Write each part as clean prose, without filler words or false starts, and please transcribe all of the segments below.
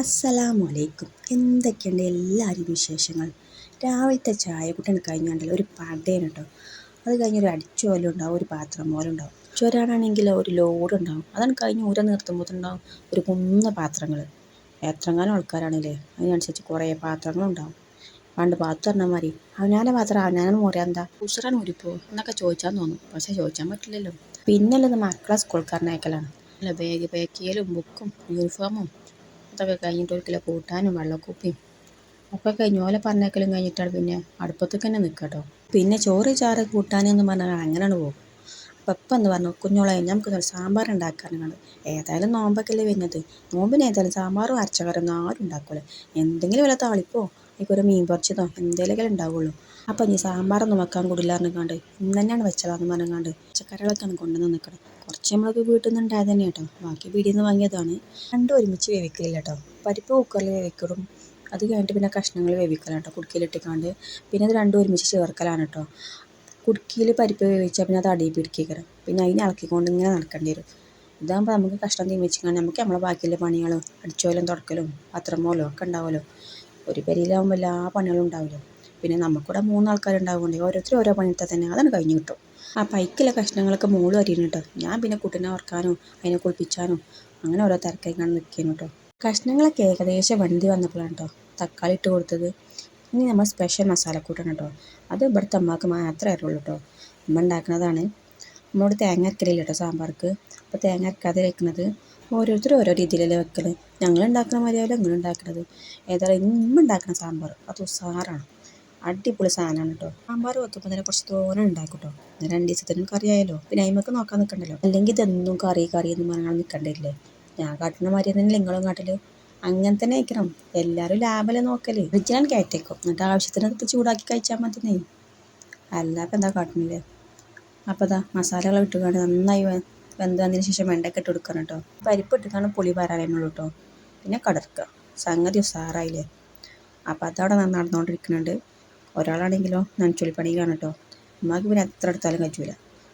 അസ്സലാമലൈക്കും. എന്തൊക്കെയുണ്ട് എല്ലാവരും വിശേഷങ്ങൾ? രാവിലത്തെ ചായ കുട്ടിയാണ് കഴിഞ്ഞാണ്ടല്ലോ ഒരു പടയാണ് കേട്ടോ. അത് കഴിഞ്ഞൊരു അടിച്ചുപോലും ഉണ്ടാവും, ഒരു പാത്രം പോലും ഉണ്ടാവും. ചൊരാനാണെങ്കിൽ ഒരു ലോഡ് ഉണ്ടാവും. അതാണ് കഴിഞ്ഞ് ഊര നിർത്തുമ്പോഴത്തുണ്ടാവും ഒരു കുന്ന പാത്രങ്ങൾ. എത്രങ്ങാനും ആൾക്കാരാണല്ലേ, അതിനനുസരിച്ച് കുറേ പാത്രങ്ങളുണ്ടാവും. പണ്ട് പാത്രം പറഞ്ഞാൽ മതി, അവനാൻ്റെ പാത്രം അവനാണ് മുറിയാ എന്താ ഉസറാണ് ഊരിപ്പോ എന്നൊക്കെ ചോദിച്ചാൽ തോന്നും. പക്ഷെ ചോദിച്ചാൻ പറ്റില്ലല്ലോ. പിന്നുള്ളത് മക്കളെ സ്കൂൾക്കാരനയക്കലാണ്. അല്ല, ബാഗ് പാക്ക് ചെയ്യലും ബുക്കും യൂണിഫോമും അതൊക്കെ കഴിഞ്ഞിട്ട് ഒരു കിലോ കൂട്ടാനും വെള്ളക്കുപ്പിയും ഒക്കെ കഴിഞ്ഞ് ഓലെ പറഞ്ഞേക്കലും കഴിഞ്ഞിട്ടാണ് പിന്നെ അടുപ്പത്തേക്ക് തന്നെ നിൽക്കുക കേട്ടോ. പിന്നെ ചോറ് ചാറ് കൂട്ടാനെന്ന് പറഞ്ഞാൽ അങ്ങനെയാണ് പോകും. അപ്പം ഇപ്പം എന്ന് പറഞ്ഞു, കുഞ്ഞോളെ നമുക്ക് സാമ്പാർ ഉണ്ടാക്കാനാണ്. ഏതായാലും നോമ്പൊക്കെയല്ലേ വരുന്നത്, നോമ്പിന് ഏതായാലും സാമ്പാറും അരച്ചക്കറിയൊന്നും ആരും ഉണ്ടാക്കൂല. എന്തെങ്കിലും വല്ല താളിപ്പോ ഒരു മീൻ പൊറിച്ചതോ എന്തെങ്കിലും ഉണ്ടാവുള്ളൂ. അപ്പം ഇനി സാമ്പാറൊന്നും വെക്കാൻ കൂടില്ല പറഞ്ഞാണ്ട് ഇന്ന് തന്നെയാണ് വെച്ചതാന്ന് പറഞ്ഞാണ്ട് പച്ചക്കറികളൊക്കെയാണ് കൊണ്ടുവന്ന് നിൽക്കണം. കുറച്ച് നമ്മളൊക്കെ വീട്ടിൽ നിന്ന് ഉണ്ടായത് തന്നെ കേട്ടോ, ബാക്കി പീടിയിൽ നിന്ന് വാങ്ങിയതാണ്. രണ്ടും ഒരുമിച്ച് വേവിക്കലില്ല കേട്ടോ. പരിപ്പ് കുക്കറിൽ വേവിക്കലും അത് കഴിഞ്ഞിട്ട് പിന്നെ കഷ്ണങ്ങൾ വേവിക്കലാണ് കേട്ടോ, കുടുക്കിയിലിട്ടിക്കാണ്ട്. പിന്നെ അത് രണ്ടും ഒരുമിച്ച് ചേർക്കലാണ് കേട്ടോ. കുടുക്കിയിൽ പരിപ്പ് വേവിച്ചാൽ പിന്നെ അത് അടിയിൽ പിടിക്കണം, പിന്നെ അതിനെ ഇളക്കിക്കൊണ്ട് ഇങ്ങനെ നടക്കേണ്ടി വരും. ഇതാകുമ്പോൾ നമുക്ക് കഷ്ണം തീമിച്ചിക്കാണ്ട് നമുക്ക് നമ്മളെ ബാക്കിയുള്ള പണികളും അടിച്ചോലും തുടക്കലും പാത്രം പോലും ഒക്കെ ഉണ്ടാവുമല്ലോ. ഒരു പെരയിലാകുമ്പോൾ എല്ലാ പണികളും ഉണ്ടാവില്ല. പിന്നെ നമുക്കിവിടെ 3 ആൾക്കാരുണ്ടാവുകൊണ്ട് ഓരോരുത്തരും ഓരോ പണിയെടുത്താൽ തന്നെ അതാണ് കഴിഞ്ഞ് കിട്ടും. ആ പൈക്കുള്ള കഷ്ണങ്ങളൊക്കെ മോളും അരിയുന്നു കേട്ടോ. ഞാൻ പിന്നെ കുട്ടീനെ ഓർക്കാനും അതിനെ കുളിപ്പിച്ചാനും അങ്ങനെ ഓരോ തിരക്കായിക്കാണ് നിൽക്കുന്നു കേട്ടോ. കഷ്ണങ്ങളൊക്കെ ഏകദേശം വെന്തി വന്നപ്പോഴാണ് കേട്ടോ തക്കാളി ഇട്ട് കൊടുത്തത്. ഇനി നമ്മൾ സ്പെഷ്യൽ മസാലക്കൂട്ടാണ് കേട്ടോ. അത് ഇവിടുത്തെ അമ്മക്ക് മാത്രമേ അറിയുള്ളൂ കേട്ടോ. അമ്മ ഉണ്ടാക്കുന്നതാണ്. നമ്മളോട് തേങ്ങ അരക്കലില്ല കേട്ടോ സാമ്പാർക്ക്. അപ്പോൾ തേങ്ങ അരക്കാതെ വെക്കുന്നത് ഓരോരുത്തരും ഓരോ രീതിയിലല്ലേ വെക്കൽ. ഞങ്ങൾ ഉണ്ടാക്കുന്ന മതിയാവില്ല നിങ്ങൾ ഉണ്ടാക്കുന്നത്. ഏതായാലും ഇമ്മ ഉണ്ടാക്കുന്ന സാമ്പാർ അത് ഉസാറാണ്, അടിപൊളി സാധനമാണ് കേട്ടോ. സാമ്പാർ വെക്കുമ്പോൾ തന്നെ കുറച്ച് തോനെ ഉണ്ടാക്കും കേട്ടോ. 2 ദിവസത്തിനും കറിയായല്ലോ, പിന്നെ അതിമക്ക് നോക്കാൻ നിൽക്കണ്ടല്ലോ. അല്ലെങ്കിൽ ഇതെന്നും കറി എന്ന് പറഞ്ഞാൽ നിൽക്കണ്ടില്ലേ. ഞാൻ കാട്ടുന്ന മാതിരി തന്നെ നിങ്ങളും കാട്ടിൽ അങ്ങനെ തന്നെ കഴിക്കണം. എല്ലാവരും ലാഭമല്ലേ നോക്കല്. ഫ്രിഡ്ജിലാണ് കയറ്റേക്കും, എന്നിട്ട് ആവശ്യത്തിന് എടുത്ത് ചൂടാക്കി കഴിച്ചാൽ മതിന്നേ. അല്ലാപ്പം എന്താ കാട്ടുന്നില്ലേ. അപ്പോൾ അതാ മസാലകൾ ഇട്ടുകൊണ്ട് നന്നായി വെന്ത് വന്നതിന് ശേഷം വെണ്ടയ്ക്ക ഇട്ട് കൊടുക്കണം കേട്ടോ. പരിപ്പ് ഇട്ടിട്ടാണ് പുളി പാരാനുള്ളൂ കേട്ടോ. പിന്നെ കടർക്കുക, സംഗതി ഉസാറായില്ലേ. അപ്പോൾ അതവിടെ നടന്നുകൊണ്ടിരിക്കുന്നുണ്ട്. ഒരാളാണെങ്കിലോ നനച്ചുള്ളിപ്പണിയിലാണ് കേട്ടോ. ഉമ്മാക്ക് പിന്നെ എത്ര എടുത്താലും കഴിച്ചില്ല.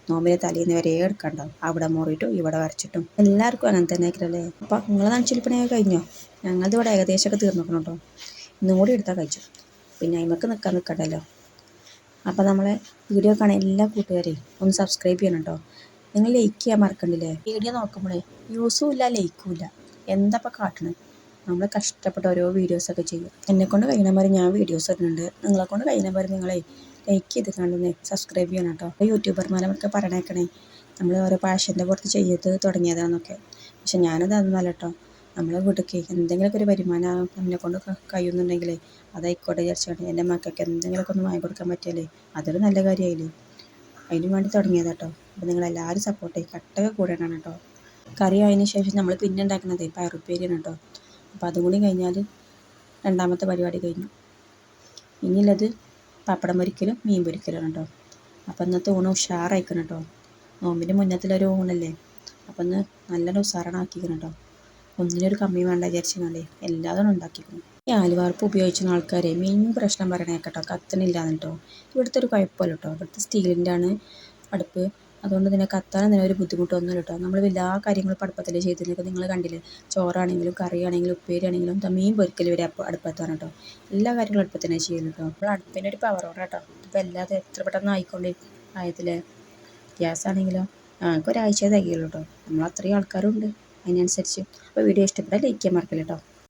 നോമ്പിന് തലേന്ന് വരെ എടുക്കണ്ടാവും, അവിടെ മുറിയിട്ടും ഇവിടെ വരച്ചിട്ടും. എല്ലാവർക്കും അങ്ങനെ തന്നെ ആയിരിക്കല്ലേ. അപ്പം നിങ്ങൾ നനച്ചുള്ളിപ്പണിയൊക്കെ കഴിഞ്ഞോ? ഞങ്ങളത് ഇവിടെ ഏകദേശമൊക്കെ തീർന്നിക്കണം കേട്ടോ. ഇന്നും കൂടി എടുത്താൽ കഴിച്ചു, പിന്നെ അതിമക്ക് നിൽക്കണ്ടല്ലോ. അപ്പോൾ നമ്മളെ വീഡിയോ കാണാൻ എല്ലാ കൂട്ടുകാരെയും ഒന്ന് സബ്സ്ക്രൈബ് ചെയ്യണം കേട്ടോ. നിങ്ങൾ ലൈക്ക് ചെയ്യാൻ മറക്കണ്ടില്ലേ. വീഡിയോ നോക്കുമ്പോഴേ വ്യൂസും ഇല്ല ലൈക്കും ഇല്ല, എന്താ ഇപ്പോൾ കാട്ടണത്. നമ്മൾ കഷ്ടപ്പെട്ട ഓരോ വീഡിയോസൊക്കെ ചെയ്യും. എന്നെക്കൊണ്ട് കഴിയുന്ന മാതിരി ഞാൻ വീഡിയോസ് ഇടുന്നുണ്ട്. നിങ്ങളെക്കൊണ്ട് കഴിയുന്ന മാതിരി നിങ്ങളെ ലൈക്ക് ചെയ്ത് കണ്ടെന്ന് സബ്സ്ക്രൈബ് ചെയ്യണം കേട്ടോ. യൂട്യൂബർമാരൊക്കെ പറയണേക്കണേ നമ്മൾ ഓരോ പാഷൻ്റെ പുറത്ത് ചെയ്ത് തുടങ്ങിയതാണെന്നൊക്കെ. പക്ഷെ ഞാനത് അതൊന്നല്ല കേട്ടോ. നമ്മളെ വീട്ടിലേക്ക് എന്തെങ്കിലുമൊക്കെ ഒരു വരുമാനം എന്നെക്കൊണ്ട് കഴിയുന്നുണ്ടെങ്കിലേ അതായിക്കോട്ടെ വിചാരിച്ചാണ്. എൻ്റെ മക്കൾക്ക് എന്തെങ്കിലുമൊക്കെ ഒന്ന് വാങ്ങിക്കൊടുക്കാൻ പറ്റിയാലേ അതൊരു നല്ല കാര്യമായില്ലേ. അതിന് വേണ്ടി തുടങ്ങിയതാണ് കേട്ടോ. അപ്പോൾ നിങ്ങളെല്ലാവരും സപ്പോർട്ട് ചെയ്യും, കട്ടൊക്കെ കൂടെയാണ് കേട്ടോ. കറി ആയതിന് ശേഷം നമ്മൾ പിന്നെ ഉണ്ടാക്കുന്നത് പയറുപ്പേരിയാണ് കേട്ടോ. അപ്പോൾ അതും കൂടി കഴിഞ്ഞാൽ രണ്ടാമത്തെ പരിപാടി കഴിഞ്ഞു. ഇനിയുള്ളത് പപ്പടം പൊരിക്കലും മീൻ പൊരിക്കലാണ് കേട്ടോ. അപ്പോൾ ഇന്നത്തെ ഊണ് ഉഷാറായിക്കണം കേട്ടോ. നോമ്പിൻ്റെ മുന്നത്തിലൊരു ഊണല്ലേ, അപ്പം ഇന്ന് നല്ലൊരു ഉഷാറാക്കിക്കണം കേട്ടോ. ഒന്നിനൊരു കമ്മി വേണ്ട വിചാരിച്ചാണ്ടേ എല്ലാതും ഉണ്ടാക്കിക്കണം. ഈ ആലുവാർപ്പ് ഉപയോഗിക്കുന്ന ആൾക്കാരെ മീൻ പ്രശ്നം പറയണേ കേട്ടോ, കത്തണില്ലാന്ന് കേട്ടോ. ഇവിടുത്തെ ഒരു കുഴപ്പമില്ല കേട്ടോ. ഇവിടുത്തെ സ്റ്റീലിൻ്റെ ആണ് അടുപ്പ്, അതുകൊണ്ട് തന്നെ കത്താനൊന്നും ഒരു ബുദ്ധിമുട്ടൊന്നുമില്ല കേട്ടോ. നമ്മൾ എല്ലാ കാര്യങ്ങളും അടുപ്പത്തല്ലേ ചെയ്തിരുന്നത്, നിങ്ങൾ കണ്ടില്ലേ. ചോറാണെങ്കിലും കറിയാണെങ്കിലും ഉപ്പേരിയാണെങ്കിലും മീൻ പൊരിക്കൽ വരെ അടുപ്പത്താണ് കേട്ടോ. എല്ലാ കാര്യങ്ങളും അടുപ്പത്ത് തന്നെ ചെയ്യുന്നു കേട്ടോ. നമ്മൾ അടുപ്പിൻ്റെ ഒരു പവറോടെ കേട്ടോ. ഇപ്പോൾ എല്ലാതും എത്ര പെട്ടെന്ന് ആയതില്ലേ. ഗ്യാസ് ആണെങ്കിലോ ഞങ്ങൾക്ക് ഒരാഴ്ച തികയുള്ളൂ കേട്ടോ. നമ്മൾ അത്രയും ആൾക്കാരും ഉണ്ട് അതിനനുസരിച്ച്. അപ്പോൾ വീഡിയോ ഇഷ്ടപ്പെട്ടാൽ ലൈക്ക് ചെയ്യാൻ മറക്കില്ല കേട്ടോ.